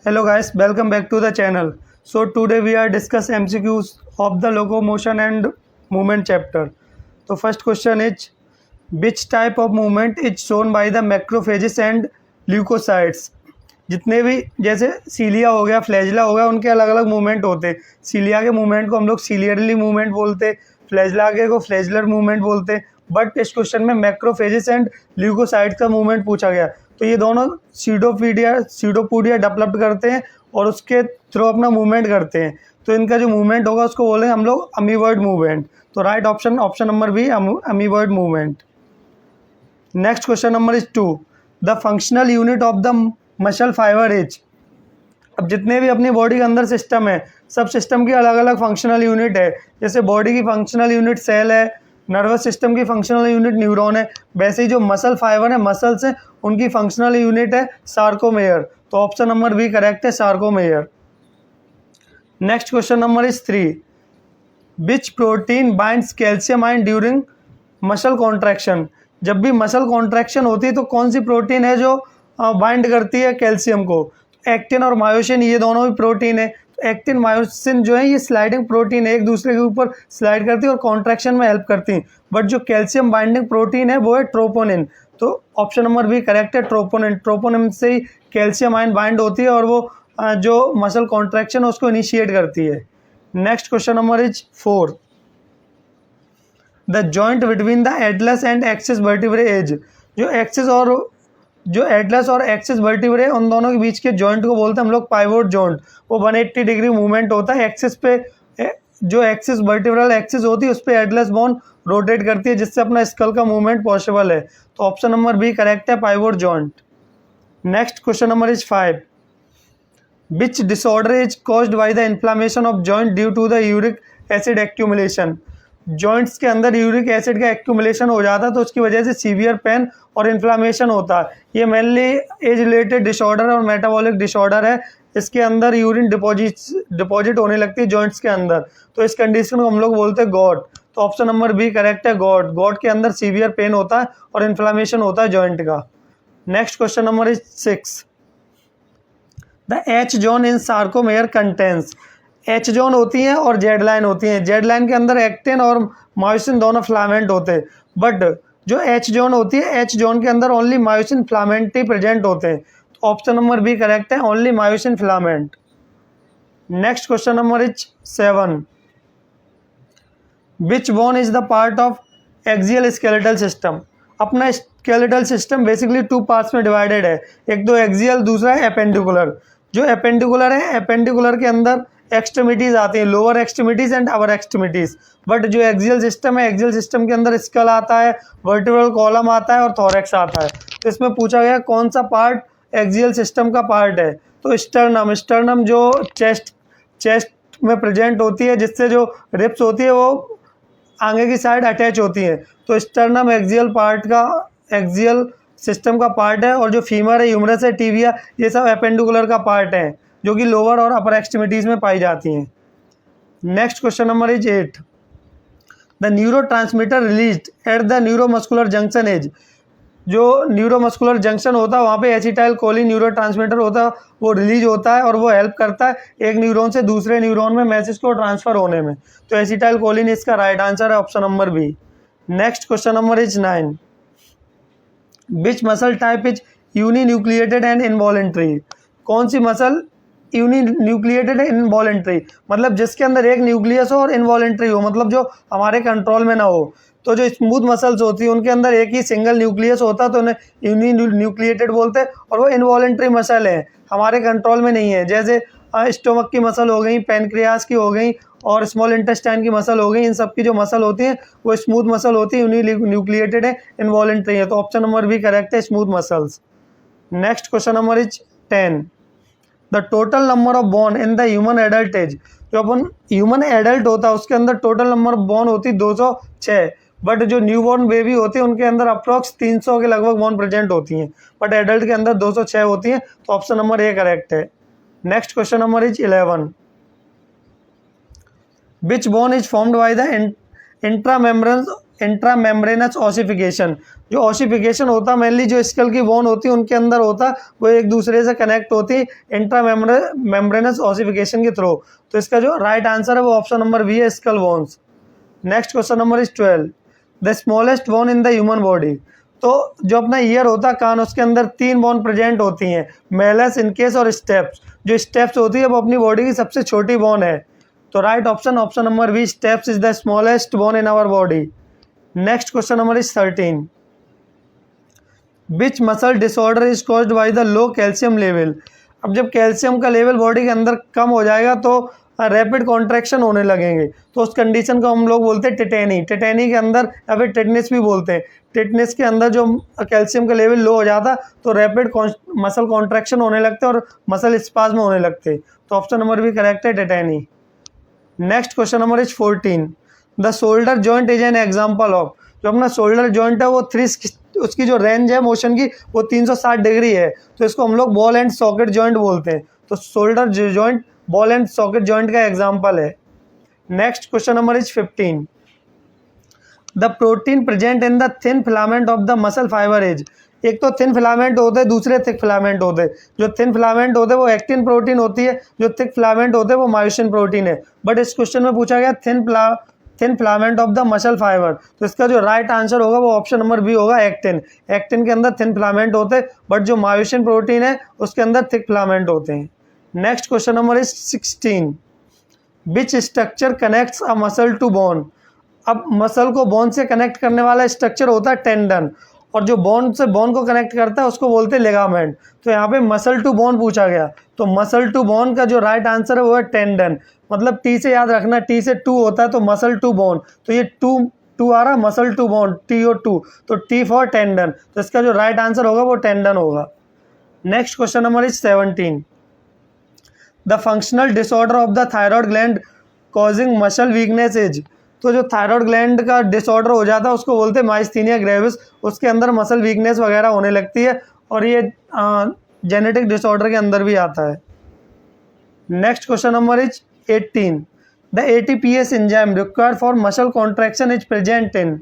Hello guys, welcome back to the channel. So today we are discuss MCQs of the locomotion and movement chapter. So first question is, which type of movement is shown by the macrophages and leukocytes? जितने भी जैसे सीलिया हो गया, flagella हो गया, उनके अलग अलग मूवमेंट होते हैं. सीलिया के मूवमेंट को हम लोग सीलियरली मूवमेंट बोलते, फ्लैजला के को फ्लैजलर मूवमेंट बोलते. बट इस क्वेश्चन में मैक्रोफेजेस एंड ल्यूकोसाइट्स का मूवमेंट पूछा गया. तो ये दोनों सीडोपोडिया डेवलप करते हैं और उसके थ्रू अपना मूवमेंट करते हैं. तो इनका जो मूवमेंट होगा उसको बोलेंगे हम लोग अमीबॉइड मूवमेंट. तो right option number B, amoeboid movement. Next question number is 2. The functional unit of the muscle fibre is. अब जितने भी अपनी बॉडी के अंदर सिस्टम है, सब सिस्टम की अलग अलग फंक्शनल यूनिट है. जैसे बॉडी की फंक्शनल यूनिट सेल है, नर्वस सिस्टम की फंक्शनल यूनिट न्यूरॉन है, वैसे ही जो मसल फाइबर है, मसल्स हैं, उनकी फंक्शनल यूनिट है सार्कोमेयर. तो ऑप्शन नंबर बी करेक्ट है, sarcomere. Next question number is 3. Which protein binds calcium ion during muscle contraction. जब भी मसल कॉन्ट्रैक्शन होती है तो कौन सी प्रोटीन है जो बाइंड करती है कैल्शियम को? एक्टिन और मायोसिन, ये दोनों भी प्रोटीन है. एक्टिन मायोसिन जो है ये स्लाइडिंग प्रोटीन है, एक दूसरे के ऊपर स्लाइड करती है और कॉन्ट्रैक्शन में हेल्प करती है. बट जो कैल्शियम बाइंडिंग प्रोटीन है वो है ट्रोपोनिन. तो ऑप्शन नंबर बी करेक्ट है, ट्रोपोनिन. ट्रोपोनिन से ही कैल्शियम आयन बाइंड होती है और वो जो मसल कॉन्ट्रैक्शन है उसको इनिशिएट करती है. Next question number is 4. The joint between the atlas and axis vertebrae as. जो एटलस और एक्सिस वर्टिब्रे उन दोनों के बीच के जॉइंट को बोलते हैं हम लोग पाइवोट जॉइंट. वो 180 डिग्री मूवमेंट होता है. एक्सिस पे जो एक्सिस वर्टिब्रल एक्सिस होती है उस पर एटलस बोन रोटेट करती है जिससे अपना स्कल का मूवमेंट पॉसिबल है. तो ऑप्शन नंबर बी करेक्ट है, pivot joint. Next question number is 5. Which disorder is caused by the inflammation of joint due to the uric acid accumulation. Joints के अंदर यूरिक एसिड का accumulation हो जाता है तो उसकी वजह से सीवियर पेन और इन्फ्लामेशन होता है. ये मेनली एज रिलेटेड डिसऑर्डर और मेटाबॉलिक डिसऑर्डर है. इसके अंदर यूरिन डिपॉजिट होने लगती है जॉइंट्स के अंदर. तो इस कंडीशन को हम लोग बोलते हैं गॉट. तो ऑप्शन नंबर बी करेक्ट है, गॉट. गॉट के अंदर सीवियर पेन होता है और इन्फ्लामेशन होता है जॉइंट का. Next question number is 6. The H zone in sarcomere contains. H zone होती है और जेड लाइन होती है. जेड लाइन के अंदर एक्टिन और मायोसिन दोनों फिलामेंट होते हैं. बट जो एच जोन होती है, एच जोन के अंदर ओनली मायोसिन फिलामेंट ही प्रेजेंट होते हैं. तो ऑप्शन नंबर बी करेक्ट है, only myosin filament. Next question number is 7. Which bone is the part of axial skeletal system. अपना स्केलेटल सिस्टम बेसिकली 2 पार्ट्स में डिवाइडेड है. एक तो एक्सियल, दूसरा है एपेंडिकुलर. जो एपेंडिकुलर है, एपेंडिकुलर के अंदर एक्सट्रीमिटीज आती हैं, lower extremities and upper extremities. But जो एक्सियल सिस्टम है, एक्सियल सिस्टम के अंदर स्कल आता है, वर्टिब्रल कॉलम आता है और थोरैक्स आता है. तो इसमें पूछा गया कौन सा पार्ट एक्सियल सिस्टम का पार्ट है. तो स्टर्नम जो चेस्ट में प्रेजेंट होती है, जिससे जो रिब्स होती है वो आगे की साइड अटैच होती है. तो स्टर्नम एक्सियल सिस्टम का पार्ट है. और जो फीमर है, ह्यूमरस है, टिबिया, ये सब एपेंडिकुलर का पार्ट है जो कि लोअर और अपर एक्सट्रीमिटीज में पाई जाती हैं. Next question number is 8. The neurotransmitter released at the neuromuscular junction as. जो न्यूरोमस्कुलर जंक्शन होता है वहाँ पे एसिटाइल कोलिन न्यूरोट्रांसमीटर होता है, वो रिलीज होता है और वो हेल्प करता है एक न्यूरॉन से दूसरे न्यूरॉन में मैसेज को ट्रांसफर होने में. तो एसिटाइल कोलिन इसका राइट आंसर है, option number B. Next question number is 9. Which muscle type is uninucleated and involuntary. कौन सी मसल यूनिन्यूक्लिएटेड है, इनवॉलेंट्री मतलब जिसके अंदर एक न्यूक्लियस हो और इनवॉलेंट्री हो, मतलब जो हमारे कंट्रोल में ना हो. तो जो स्मूथ मसल्स होती है उनके अंदर एक ही सिंगल न्यूक्लियस होता है तो उन्हें यूनिन्यूक्लिएटेड बोलते हैं. और वो इनवॉलेंट्री मसल है, हमारे कंट्रोल में नहीं है. जैसे स्टोमक की मसल हो गई, पैनक्रियास की हो गई और स्मॉल इंटेस्टाइन की मसल हो गई. इन सब की जो मसल होती है वो स्मूथ मसल होती है, यूनिन्यूक्लिएटेड है, इनवॉलेंट्री है. तो ऑप्शन नंबर बी करेक्ट है, smooth muscles. Next question number is 10. The total number of bone in the human adult age. जो अपन ह्यूमन एडल्ट होता है उसके अंदर टोटल नंबर ऑफ बोन होती 206. बट जो न्यू बॉर्न बेबी होती है उनके अंदर अप्रॉक्स 300 के लगभग बोन प्रेजेंट होती हैं. बट एडल्ट के अंदर 206 होती हैं. तो ऑप्शन नंबर ए करेक्ट है. Next question number is 11. Which bone is formed by the intramembranous intramembranous ossification. जो ऑसिफिकेशन होता मेनली जो स्कल की बोन होती है उनके अंदर होता, वो एक दूसरे से कनेक्ट होती इंट्रा मेम्ब्रेनस ऑसिफिकेशन के थ्रू। तो इसका जो राइट आंसर है वो ऑप्शन नंबर बी है, skull bones. Next question number is 12, the smallest bone in the human body. तो जो अपना ईयर होता है कान, उसके अंदर 3 बोन प्रेजेंट होती हैं, मेलस, इनकेस और स्टेप्स। जो स्टेप्स होती है वो अपनी बॉडी की सबसे छोटी बोन है। तो right option option number B, stapes is the smallest bone in our body. Next question number is 13, which muscle disorder is caused by the low calcium level. अब जब कैल्शियम का लेवल बॉडी के अंदर कम हो जाएगा तो रैपिड कॉन्ट्रैक्शन होने लगेंगे, तो उस कंडीशन को हम लोग बोलते हैं टेटेनी। टेटेनी के अंदर या फिर टेटनेस भी बोलते हैं। टेटनेस के अंदर जो कैल्शियम का लेवल लो हो जाता तो रैपिड मसल कॉन्ट्रैक्शन होने लगते और मसल स्पाज्म होने लगते। तो ऑप्शन नंबर भी करेक्ट है, tetany. Next question number is 14, the shoulder joint is an example of. जो अपना शोल्डर जॉइंट है वो उसकी जो रेंज है मोशन की वो 360 डिग्री है, तो इसको हम लोग बॉल एंड सॉकेट जॉइंट बोलते हैं। तो shoulder joint ball and socket joint का एग्जाम्पल है। Next question number is 15, the protein present in the thin filament of the muscle fibre is. एक तो थिन फिलामेंट होते हैं, दूसरे थिक फिलामेंट होते हैं। जो थिन फिलामेंट होते हैं वो एक्टिन प्रोटीन होती है, जो थिक फिलामेंट होते हैं वो मायोसिन प्रोटीन है। बट इस क्वेश्चन में पूछा गया thin filament of the muscle fibre, तो इसका जो राइट आंसर होगा वो ऑप्शन नंबर बी होगा, एक्टिन। एक्टिन के अंदर थिन फिलामेंट होते हैं, बट जो मायोसिन प्रोटीन है उसके अंदर थिक फिलामेंट होते हैं। Next question number is 16, which structure connects a muscle to bone. अब मसल को बोन से कनेक्ट करने वाला स्ट्रक्चर होता है टेंडन, और जो बोन से बोन को कनेक्ट करता है उसको बोलते हैं लिगामेंट। तो यहाँ पे मसल टू बोन पूछा गया, तो मसल टू बोन का जो राइट आंसर है वो है टेंडन। मतलब टी से याद रखना, टी से टू होता है तो मसल टू बोन, तो ये टू आ रहा, मसल टू बोन, टी और टू, तो टी फॉर टेंडन। तो इसका जो राइट आंसर होगा वो टेंडन होगा। Next question number is 17, the functional disorder of the thyroid gland causing muscle weakness is. तो जो थायराइड ग्लैंड का डिसऑर्डर हो जाता है उसको बोलते हैं माइस्थीनिया ग्रेविस। उसके अंदर मसल वीकनेस वगैरह होने लगती है, और ये जेनेटिक डिसऑर्डर के अंदर भी आता है। Next question number is 18, the ATPase enzyme required for muscle contraction is present in.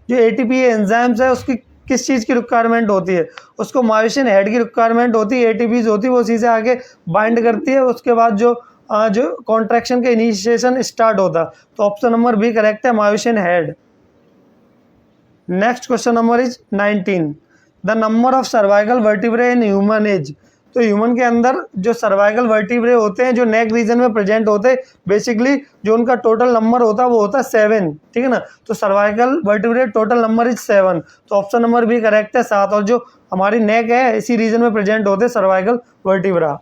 जो एटीपीएस एंजाइम्स है उसकी किस चीज़ की रिक्वायरमेंट होती है, उसको मायोसिन हेड की रिक्वायरमेंट होती है। एटीपीज होती है वो उसी से आगे बाइंड करती है, उसके बाद जो कॉन्ट्रैक्शन का इनिशिएशन स्टार्ट होता। तो ऑप्शन नंबर बी करेक्ट है, myosin head. Next question number is 19, the number of cervical vertebrae in human is. तो ह्यूमन के अंदर जो सर्वाइकल वर्टिब्रे होते हैं जो नेक रीजन में प्रेजेंट होते हैं, बेसिकली जो उनका टोटल नंबर होता है वो होता है 7, ठीक है ना। तो cervical vertebrae total number is 7, तो ऑप्शन नंबर बी करेक्ट है, 7। और जो हमारी नेक है इसी रीजन में प्रेजेंट होते हैं cervical vertebra.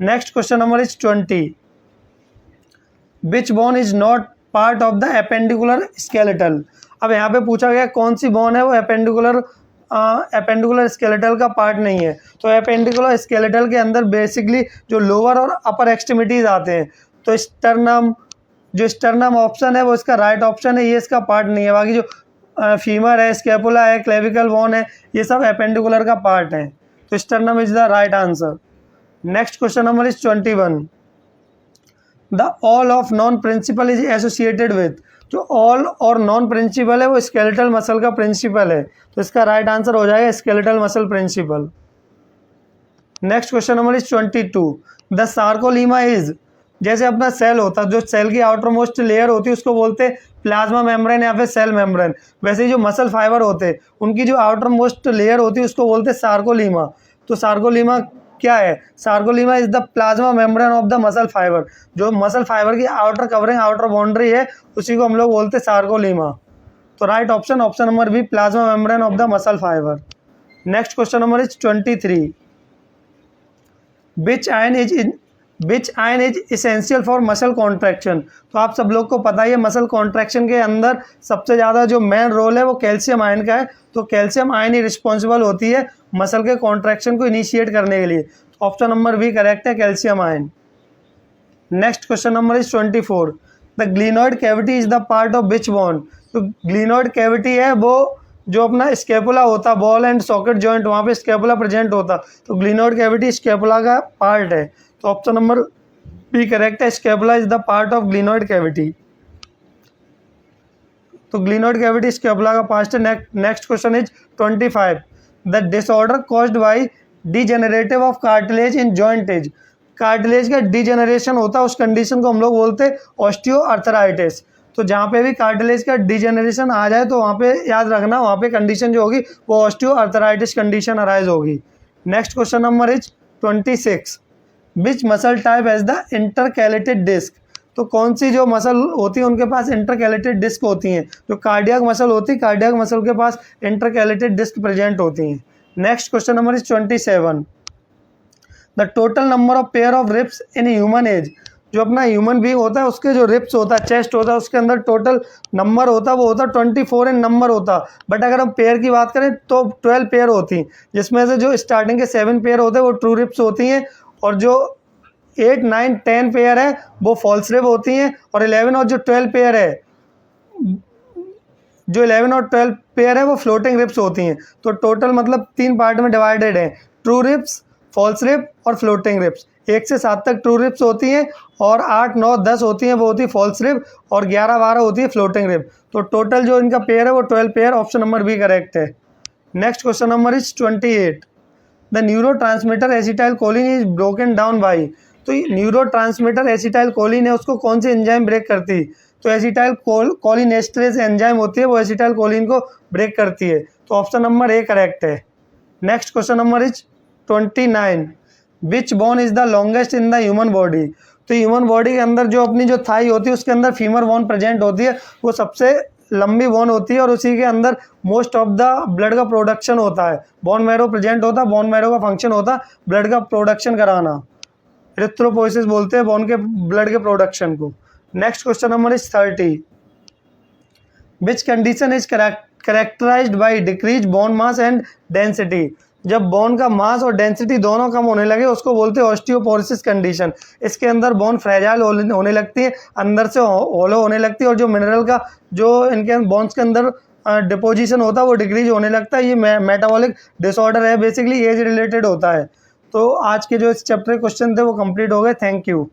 Next question number is 20, which bone is not part of the appendicular skeletal. अब यहाँ पे पूछा गया कौन सी बोन है वो एपेंडिकुलर स्केलेटल का पार्ट नहीं है। तो एपेंडिकुलर स्केलेटल के अंदर बेसिकली जो लोअर और अपर एक्सट्रीमिटीज आते हैं, तो स्टर्नम ऑप्शन है वो इसका राइट ऑप्शन है, ये इसका पार्ट नहीं है। बाकी जो फीमर है, स्कैपुला है, क्लेविकल बोन है, ये सब एपेंडिकुलर का पार्ट है, तो sternum is the right answer. Next question number is 21, the all of non principle is associated with. जो ऑल और नॉन प्रिंसिपल है वो स्केलेटल मसल का प्रिंसिपल है, तो इसका राइट आंसर हो जाएगा skeletal muscle principle. Next question number is 22, the sarcolemma is. जैसे अपना सेल होता है, जो सेल की आउटर मोस्ट लेयर होती है उसको बोलते हैं प्लाज्मा मेम्ब्रेन या फिर सेल मेम्ब्रेन। वैसे ही जो मसल फाइबर होते हैं उनकी जो आउटर मोस्ट लेयर होती है उसको बोलते हैं सार्कोलीमा। तो सार्कोलीमा क्या है, sarcolemma is the plasma membrane of the muscle fibre. जो मसल फाइबर की आउटर कवरिंग, आउटर बाउंड्री है, उसी को हम लोग बोलते हैं सार्कोलीमा। तो right option option number B, plasma membrane of the muscle fibre. Next question number is 23, which ion is essential for muscle contraction. तो आप सब लोग को पता ही है मसल कॉन्ट्रैक्शन के अंदर सबसे ज़्यादा जो मेन रोल है वो कैल्शियम आयन का है। तो कैल्शियम आयन ही रिस्पॉन्सिबल होती है मसल के कॉन्ट्रैक्शन को इनिशिएट करने के लिए। ऑप्शन नंबर बी करेक्ट है, calcium ion. Next question number is 24, the glenoid cavity is the part of which bone. तो ग्लिनॉइड कैविटी है वो जो अपना स्कैपुला होता, बॉल एंड सॉकेट जॉइंट, वहाँ पे स्कैपुला प्रेजेंट होता, तो ग्लिनॉइड कैविटी स्कैपुला का पार्ट है। तो ऑप्शन नंबर बी करेक्ट है, scapula is the part of glenoid cavity. तो ग्लिनोइड कैविटी स्कैपुला का पास्ट है। Next question is 25, the disorder caused by degenerative of cartilage in joint is. Cartilage का degeneration होता है, उस कंडीशन को हम लोग बोलते हैं ऑस्टियोआर्थराइटिस। तो जहाँ पे भी कार्टिलेज का डिजेनरेशन आ जाए तो वहाँ पे याद रखना, वहाँ पे कंडीशन जो होगी वो ऑस्टियोआर्थराइटिस कंडीशन अराइज होगी। Next question number is 26, which muscle type has the intercalated disc. तो कौन सी जो मसल होती है उनके पास इंटरकैलेटेड डिस्क होती हैं। जो कार्डियक मसल होती है, कार्डियक मसल के पास इंटरकैलेटेड डिस्क प्रेजेंट होती हैं। Next question number is 27, the total number of pair of ribs in human as. जो अपना ह्यूमन बीइंग होता है उसके जो रिब्स होता है, चेस्ट होता है, उसके अंदर टोटल नंबर होता है वो होता है 24 इन नंबर होता। बट अगर हम पेयर की बात करें तो 12 पेयर होती, जिसमें से जो स्टार्टिंग के 7 पेयर होते हैं वो ट्रू रिब्स होती हैं, और जो 8, 9, 10 पेयर है वो फॉल्स रिब होती हैं, और 11 और जो 12 पेयर है, जो 11 और 12 पेयर है वो फ्लोटिंग रिब्स होती हैं। तो टोटल मतलब 3 पार्ट में डिवाइडेड है, ट्रू रिब्स, फॉल्स रिब और फ्लोटिंग रिब्स। 1 से 7 तक ट्रू रिब्स होती हैं, और 8, 9, 10 होती हैं वो होती है फॉल्स रिब, और 11, 12 होती है फ्लोटिंग रिब। तो टोटल जो इनका पेयर है वो 12 pair, option number B correct है। Next question number is 28, the neurotransmitter acetylcholine is broken down by. तो न्यूरो ट्रांसमीटर एसिटाइल कोलिन है, उसको कौन सी एंजाइम ब्रेक करती है। तो एसिटाइल कोलिनेस्टरेज एंजाइम होती है, वो एसिटाइल कोलिन को ब्रेक करती है। तो ऑप्शन नंबर ए करेक्ट है। Next question number is 29, which bone is the longest in the human body. तो ह्यूमन बॉडी के अंदर जो अपनी जो थाई होती है उसके अंदर फीमर बोन प्रेजेंट होती है, वो सबसे लंबी बोन होती है, और उसी के अंदर मोस्ट ऑफ द ब्लड का प्रोडक्शन होता है। बोन मैरो प्रेजेंट होता है, बोन मैरो का फंक्शन होता है ब्लड का प्रोडक्शन कराना। इरिथ्रोपोइसिस बोलते हैं बोन के ब्लड के प्रोडक्शन को। Next question number is 30, which condition is characterised by decrease bone mass and density. जब बोन का मास और डेंसिटी दोनों कम होने लगे उसको बोलते हैं ऑस्टियोपोरोसिस कंडीशन। इसके अंदर बोन फ्रेजाइल होने लगती है, अंदर से होलो होने लगती है, और जो मिनरल का जो इनके बोन्स के अंदर डिपोजिशन होता है वो डिक्रीज होने लगता है। ये मेटाबॉलिक डिसऑर्डर है, बेसिकली एज रिलेटेड होता है। तो आज के जो इस चैप्टर के क्वेश्चन थे वो कंप्लीट हो गए। Thank you.